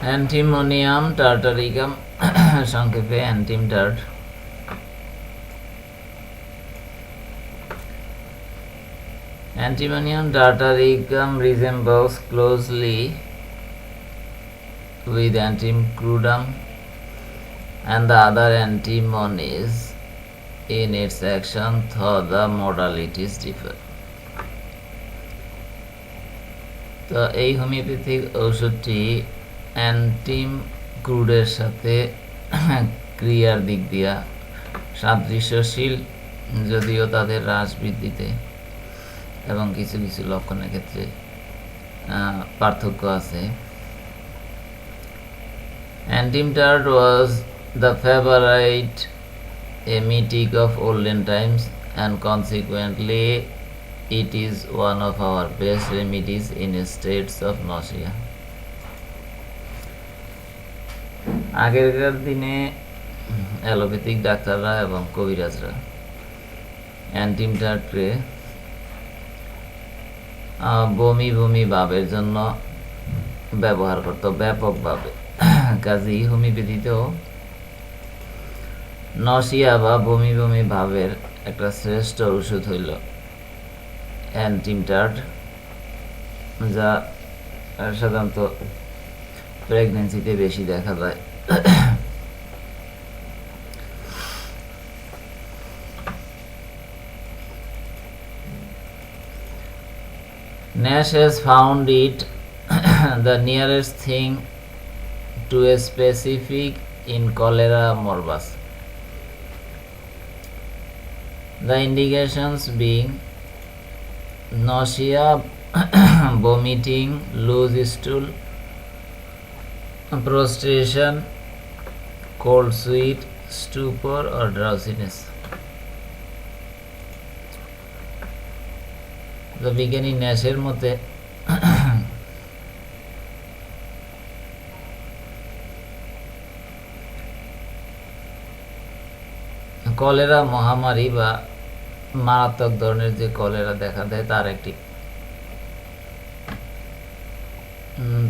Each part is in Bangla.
অ্যান্টিমোনিয়াম টার্টারিকাম সংক্ষেপে অ্যান্টিমটার্ট। Antimonium tartaricum resembles closely with antimonium and the other antimonies in its action, though the modalities differ. তো এই হোমিওপ্যাথিক ঔষধটি অ্যান্টিমক্রুডের সাথে ক্রিয়ার দিক দিয়া সাদৃশ্যশীল, যদিও তাদের হ্রাস বৃদ্ধিতে এবং কিছু কিছু লক্ষণের ক্ষেত্রে পার্থক্য আছে। Antimtart was the favorite emetic of olden times, and consequently it is one of our best remedies in states of nausea. আগেরকার দিনে অ্যালোপ্যাথিক ডাক্তাররা এবং কবিরাজরা অ্যান্টিমটার্টকে বমি বমি ভাবের জন্য ব্যবহার করত ব্যাপকভাবে। কাজেই হোমিওপ্যাথিতেও নসিয়া বা বমি বমি ভাবের একটা শ্রেষ্ঠ ঔষধ হইল অ্যান্টিমটার্ট, যা সাধারণত প্রেগনেন্সিতে বেশি দেখা যায়। Nash has found it the nearest thing to a specific in cholera morbus. The indications being nausea, vomiting, loose stool, prostration, cold sweat, stupor or drowsiness. The বিজ্ঞানী ন্যাশের মতে কলেরা মহামারী বা মারাত্মক ধরনের যে কলেরা দেখা দেয়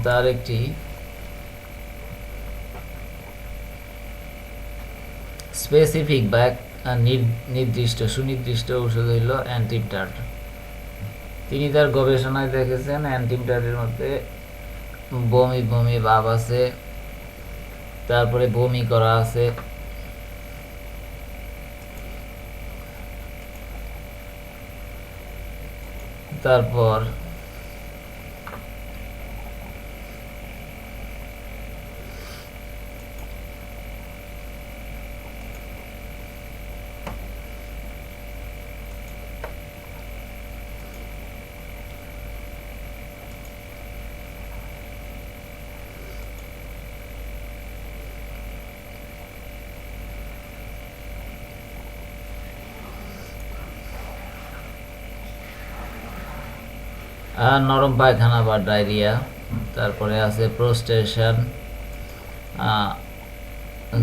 তার একটি স্পেসিফিক বা নির্দিষ্ট সুনির্দিষ্ট ঔষধ হইল অ্যান্টিমটার্ট। তিনি তার গবেষণায় দেখেছেন অ্যান্টিমটার্টের মধ্যে বমি বমি ভাব আছে, তারপরে বমি করা আছে, তারপর নরম পায়খানা বা ডায়রিয়া, তারপরে আছে প্রোস্টেশন,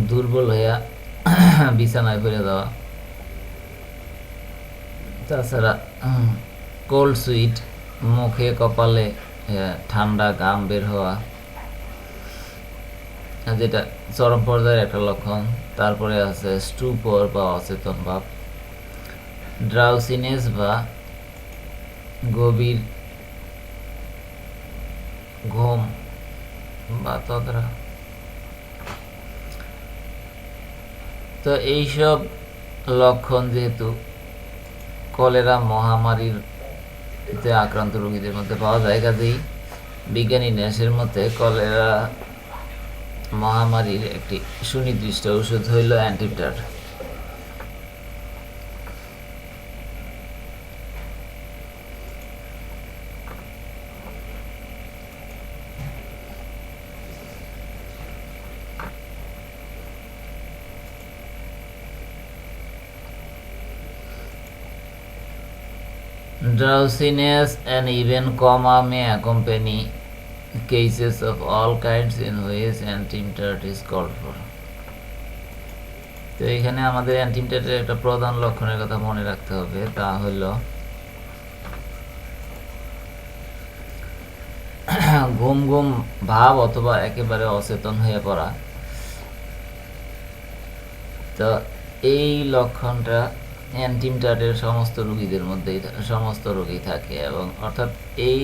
দুর্বল হইয়া বিছানায় পড়ে যাওয়া, তাছাড়া কোল্ড সুইট, মুখে কপালে ঠান্ডা ঘাম বের হওয়া, যেটা চরম পর্যায়ের একটা লক্ষণ। তারপরে আছে স্টুপর বা অচেতন ভাব, ড্রাউসিনেস বা গভীর ঘুম বা তদ্রা। তো এইসব লক্ষণ যেহেতু কলেরা মহামারীতে আক্রান্ত রোগীদের মধ্যে পাওয়া যায়, কাজেই বিজ্ঞানী ন্যাশের মতে কলেরা মহামারীর একটি সুনির্দিষ্ট ঔষধ হইল অ্যান্টিমটার্ট। Drowsiness and even coma may accompany cases of all kinds in which antiemtart is called for. তো এখানে আমাদের অ্যান্টিমটার্টের একটা প্রধান লক্ষণের কথা মনে রাখতে হবে, তা হলো ঘুম ঘুম ভাব অথবা একেবারে অচেতন হয়ে পড়া। তো এই লক্ষণটা অ্যান্টিমটারের সমস্ত রোগীদের মধ্যেই সমস্ত রোগী থাকে, এবং অর্থাৎ এই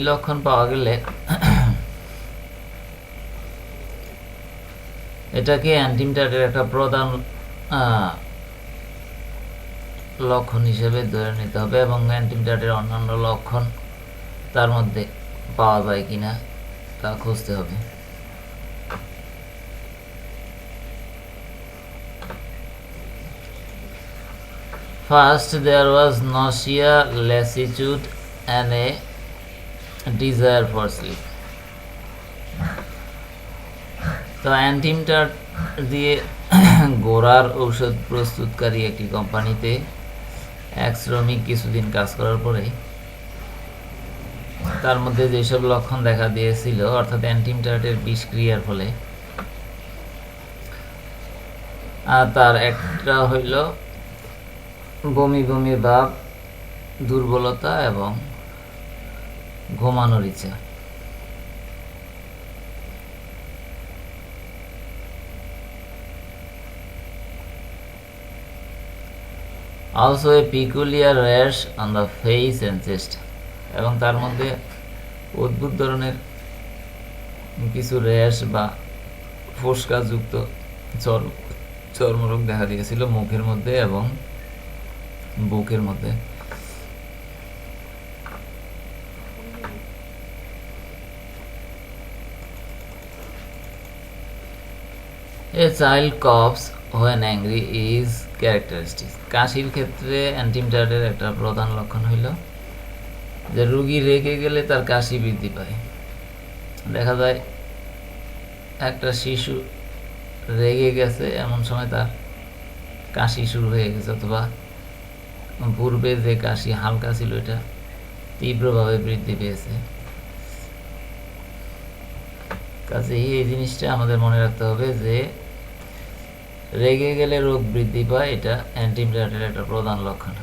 লক্ষণ পাওয়া গেলে এটাকে অ্যান্টিমটারের একটা প্রধান লক্ষণ হিসেবে ধরে নিতে হবে, এবং অ্যান্টিমটারের অন্যান্য লক্ষণ তার মধ্যে পাওয়া যায় কিনা তা খুঁজতে হবে। First, there was nausea, lassitude, and a desire for sleep. তো অ্যান্টিমটার দিয়ে গোড়ার ঔষধ প্রস্তুতকারী একটি কোম্পানিতে এক শ্রমিক কিছুদিন কাজ করার পরে তার মধ্যে যেসব লক্ষণ দেখা দিয়েছিল, অর্থাৎ অ্যান্টিমটারের বিষক্রিয়ার ফলে, তার একটা হইল বমি বমি ভাব, দুর্বলতা এবং ঘুমানোর ইচ্ছা। Also a peculiar rash on the face and chest, এবং তার মধ্যে অদ্ভুত ধরনের কিছু র্যাশ বা ফোসকাযুক্ত চর্মরোগ দেখা দিয়েছিল মুখের মধ্যে এবং বুকের মধ্যে। A child coughs when angry is characteristic. কাশির ক্ষেত্রে অ্যান্টিমটারের একটা প্রধান লক্ষণ হইল যে রোগী রেগে গেলে তার কাশি বৃদ্ধি পায়। দেখা যায় একটা শিশু রেগে গেছে, এমন সময় তার কাশি শুরু হয়ে গেছে, অথবা পূর্বে যে কাশি হালকা ছিল এটা তীব্রভাবে বৃদ্ধি পেয়েছে। কাজেই এই জিনিসটা আমাদের মনে রাখতে হবে যে রেগে গেলে রোগ বৃদ্ধি পায়, এটা অ্যান্টিমটারের একটা প্রধান লক্ষণ।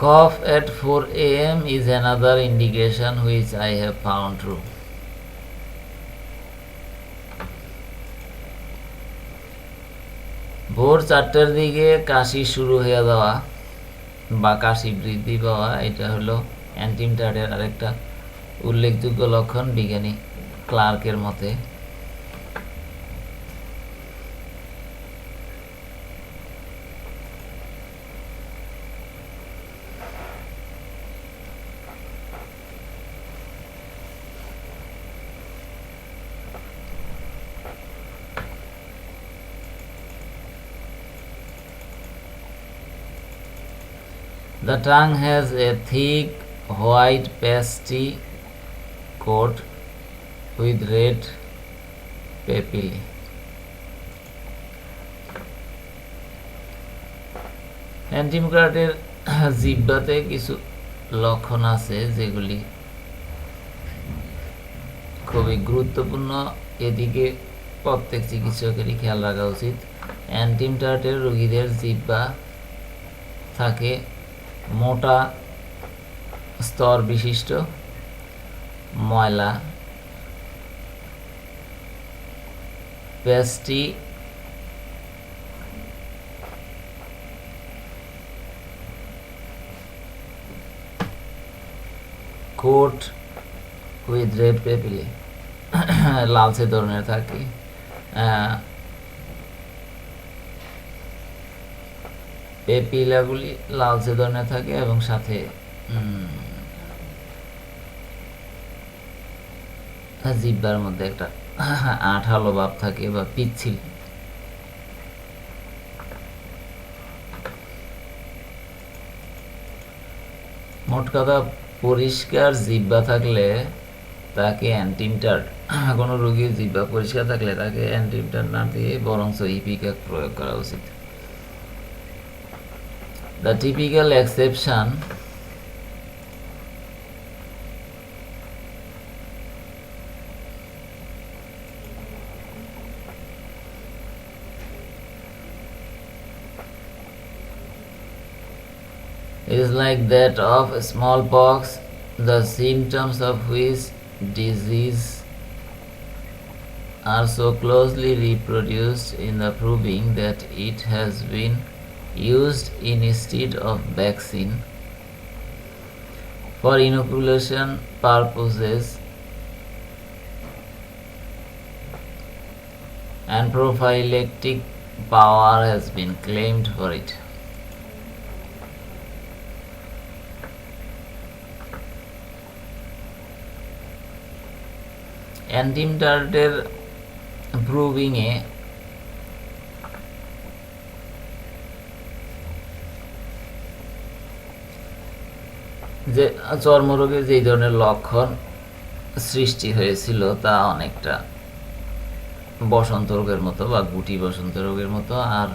Cough at 4 a.m. is another indication which I have found true. ভোর 4টার দিকে কাশি শুরু হয়ে যাওয়া বা কাশি বৃদ্ধি পাওয়া, এটা হলো অ্যান্টিমটারের আরেকটা উল্লেখযোগ্য লক্ষণ বিজ্ঞানী ক্লার্কের মতে। The tongue has a thick white pasty coat with red papillae. অ্যান্টিমটারের জিহ্বাতে কিছু লক্ষণ আছে যেগুলি খুবই গুরুত্বপূর্ণ, এদিকে প্রত্যেক চিকিৎসকেরই খেয়াল রাখা উচিত। অ্যান্টিমটারের রোগীদের জিহ্বা থাকে মোটা স্তর বিশিষ্ট ময়লা, পেস্টি কোট উইথ রেড পেপিলে, লালচে ধরনের থাকে। পেপিলাগুলি লালচে ধরনের থাকে এবং সাথে জিহ্বার মধ্যে একটা আঠালো ভাব থাকে বা পিচ্ছিল। মোট কথা, পরিষ্কার জিহ্বা থাকলে তাকে অ্যান্টিমটার, কোনো রোগীর জিহ্বা পরিষ্কার থাকলে তাকে অ্যান্টিমটার না দিয়ে বরঞ্চ ইপিক্যাক প্রয়োগ করা উচিত। The typical exception is like that of smallpox, the symptoms of which disease are so closely reproduced in the proving that it has been used instead of vaccine for inoculation purposes and prophylactic power has been claimed for it. অ্যান্টিমটার্টের প্রুভিংয়ে যে চর্মরোগের যে ধরনের লক্ষণ সৃষ্টি হয়েছিল তা অনেকটা বসন্ত রোগের মতো বা গুটি বসন্ত রোগের মতো, আর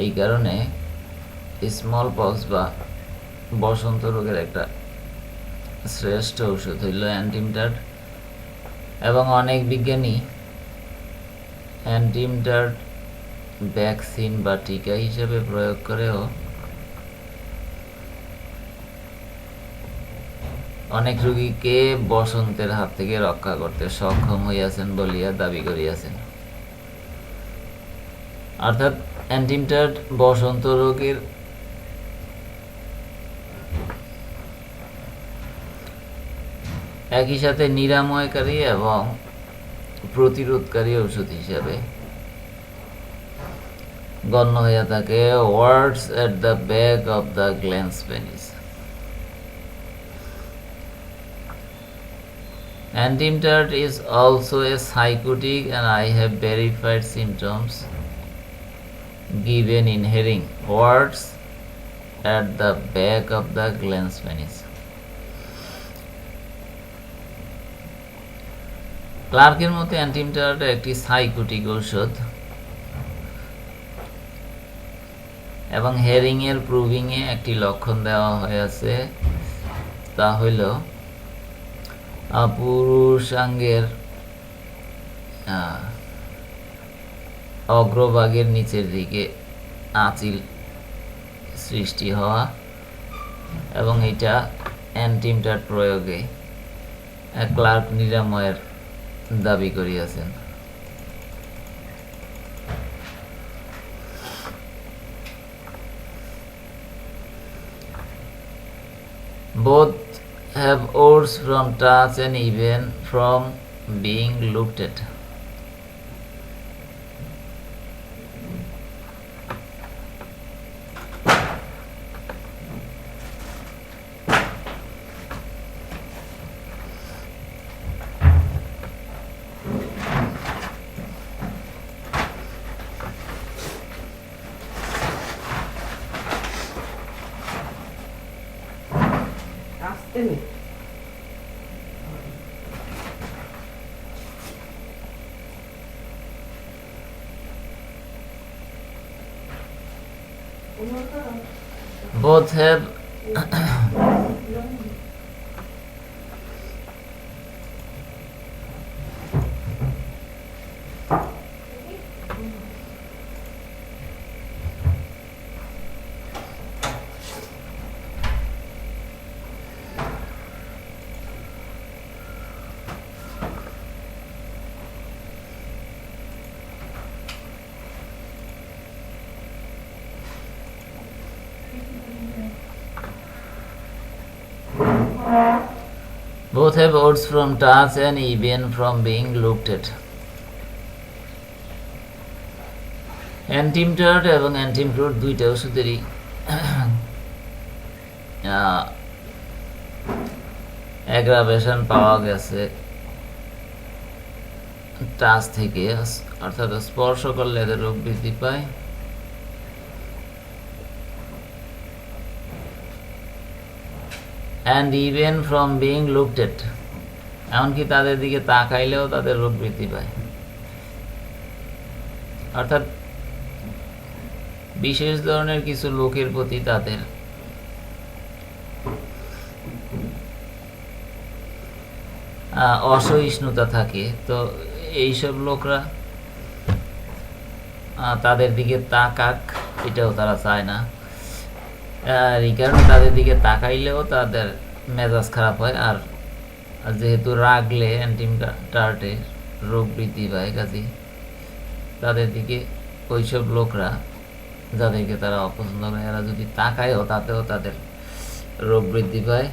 এই কারণে স্মল পক্স বা বসন্ত রোগের একটা শ্রেষ্ঠ ঔষধ হইল অ্যান্টিমটার্ট, এবং অনেক বিজ্ঞানী অ্যান্টিমটার্ট ভ্যাকসিন বা টিকা হিসেবে প্রয়োগ করেও অনেক রোগীকে বসন্তের হাত থেকে রক্ষা করতে সক্ষম হইয়াছেন বলিয়া দাবি করিয়াছেন। অর্থাৎ অ্যান্টিমটার্ট বসন্ত রোগের একই সাথে নিরাময়কারী এবং প্রতিরোধকারী ঔষধ হিসাবে গণ্য হইয়া থাকে। Words at the back of the glans penis. Antimtart is also a psychotic, and I have verified symptoms given in hearing words at the back of the glans penis. ক্লার্কের মতে অ্যান্টিমটার্ট একটি সাইকোটিক ঔষধ এবং হেরিং এর প্রুভিং এ একটি লক্ষণ দেওয়া হয়েছে, তা হইল পুরুষাঙ্গের অগ্রভাগের নিচের দিকে আঁচিল সৃষ্টি হওয়া, এবং এটা অ্যান্টিমটার্ট প্রয়োগে ক্লার্ক নিরাময়ের দাবি করিয়াছেন। Both have odors from touch and even from being looked at. Both have odors from touch and even from being looked at. অ্যান্টিমটার্ট এবং অ্যান্টিমক্রুড দুইটা ওষুধেরই অ্যাগ্রাভেশন পাওয়া গেছে টাচ থেকে, অর্থাৎ স্পর্শ করলে এদের রোগ বৃদ্ধি পায়। and even from being looked at, এমনকি তাদের দিকে তাকাইলেও তাদের রোগ বৃদ্ধি পায়। অর্থাৎ বিশেষ ধরনের কিছু লোকের প্রতি তাদের অসহিষ্ণুতা থাকে, তো এইসব লোকরা তাদের দিকে তাকাক এটাও তারা চায় না। আর এই কারণে তাদের দিকে তাকাইলেও তাদের মেজাজ খারাপ হয়। আর যেহেতু রাগলে অ্যান্টিমটার্টে রোগ বৃদ্ধি পায়, কাজে তাদের দিকে ওইসব লোকরা যাদেরকে তারা অপছন্দ করে এরা যদি তাকায়ও তাতেও তাদের রোগ বৃদ্ধি পায়।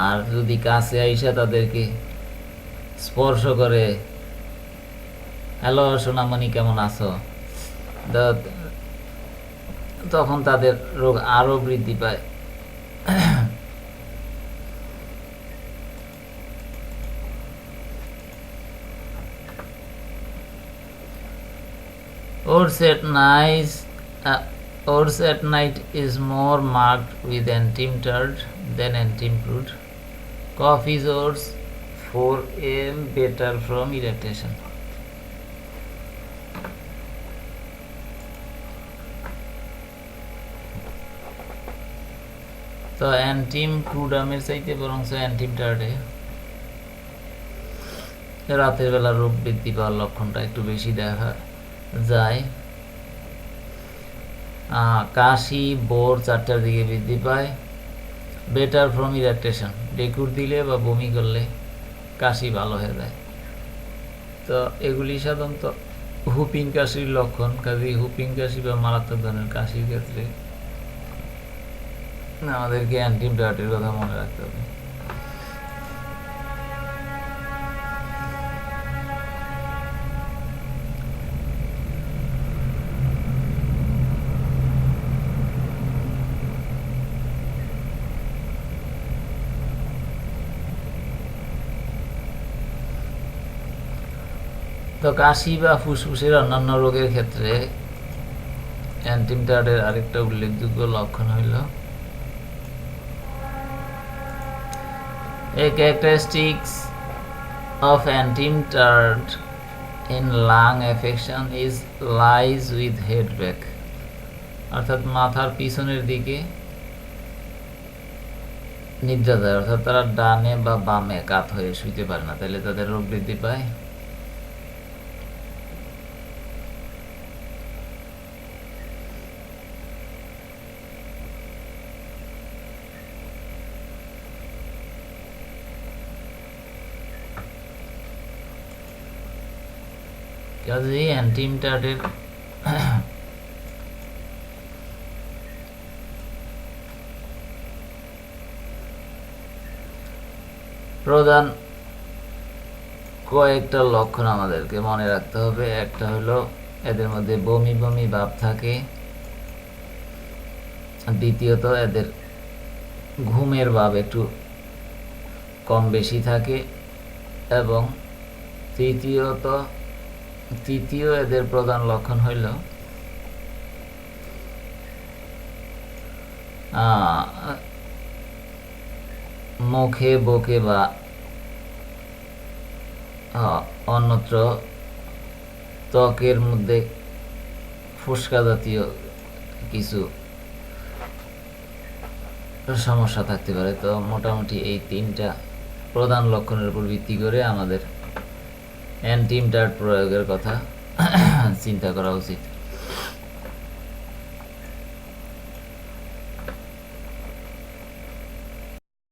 আর যদি কাছে আইসা তাদেরকে স্পর্শ করে, হ্যালো সোনামণি কেমন আছো, তখন তাদের রোগ আরো বৃদ্ধি পায়। Ours at night is more marked with antimaturt than antimproved. Coffee's ours 4 am better from irritation. তো অ্যান্টিম ক্রুডামের চাইতে বরং অ্যান্টিমটার্টে রাতের বেলা রোগ বৃদ্ধি পাওয়ার লক্ষণটা একটু বেশি দেখা যায়। কাশি বোর 4টার দিকে বৃদ্ধি পায়। বেটার ফ্রম ইরিটেশন, ডেকুর দিলে বা বমি করলে কাশি ভালো হয়ে যায়। তো এগুলি সাধারণত হুপিং কাশির লক্ষণ। কাজে হুপিং কাশি বা মারাত্মক ধরনের কাশির ক্ষেত্রে আমাদেরকে অ্যান্টিবায়োটিকের কথা মনে রাখতে হবে। তো কাশি বা ফুসফুসের অন্যান্য রোগের ক্ষেত্রে অ্যান্টিবায়োটিকের আরেকটা উল্লেখযোগ্য লক্ষণ হইল A characteristics of antimaturt in lung affection is lies with head back, অর্থাৎ মাথার পিছনের দিকে নিদ্রা যায়, অর্থাৎ তারা ডানে বা বামে কাত হয়ে শুইতে পারে না, তাহলে তাদের রোগ বৃদ্ধি পায়। কাজেই অ্যান্টিমাটারের প্রধান কয়েকটা লক্ষণ আমাদেরকে মনে রাখতে হবে। একটা হলো এদের মধ্যে বমি বমি ভাব থাকে, দ্বিতীয়ত এদের ঘুমের ভাব একটু কম বেশি থাকে, এবং তৃতীয় এদের প্রধান লক্ষণ হইল মুখে বুকে বা অন্যত্র ত্বকের মধ্যে ফুসকা জাতীয় কিছু সমস্যা থাকতে পারে। তো মোটামুটি এই 3টা প্রধান লক্ষণের উপর ভিত্তি করে আমাদের অ্যান্টিমাটার প্রয়োগের কথা চিন্তা করা উচিত।